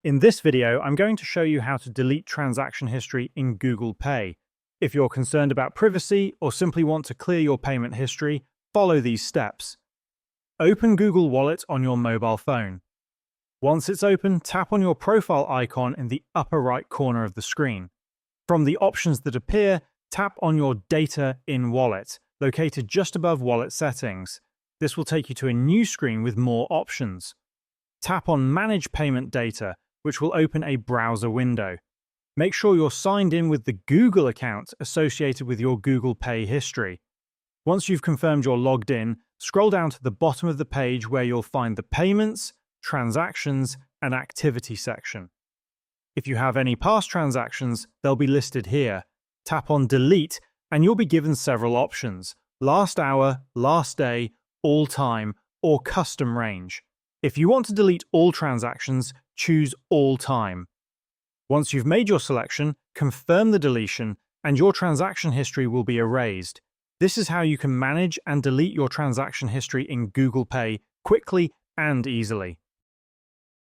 In this video, I'm going to show you how to delete transaction history in Google Pay. If you're concerned about privacy or simply want to clear your payment history, follow these steps. Open Google Wallet on your mobile phone. Once it's open, tap on your profile icon in the upper right corner of the screen. From the options that appear, tap on your Data in Wallet, located just above Wallet Settings. This will take you to a new screen with more options. Tap on Manage Payment Data, which will open a browser window. Make sure you're signed in with the Google account associated with your Google Pay history. Once you've confirmed you're logged in, scroll down to the bottom of the page where you'll find the Payments, Transactions, and Activity section. If you have any past transactions, they'll be listed here. Tap on Delete, and you'll be given several options: Last Hour, Last Day, All Time, or Custom Range. If you want to delete all transactions, choose All Time. Once you've made your selection, confirm the deletion, and your transaction history will be erased. This is how you can manage and delete your transaction history in Google Pay quickly and easily.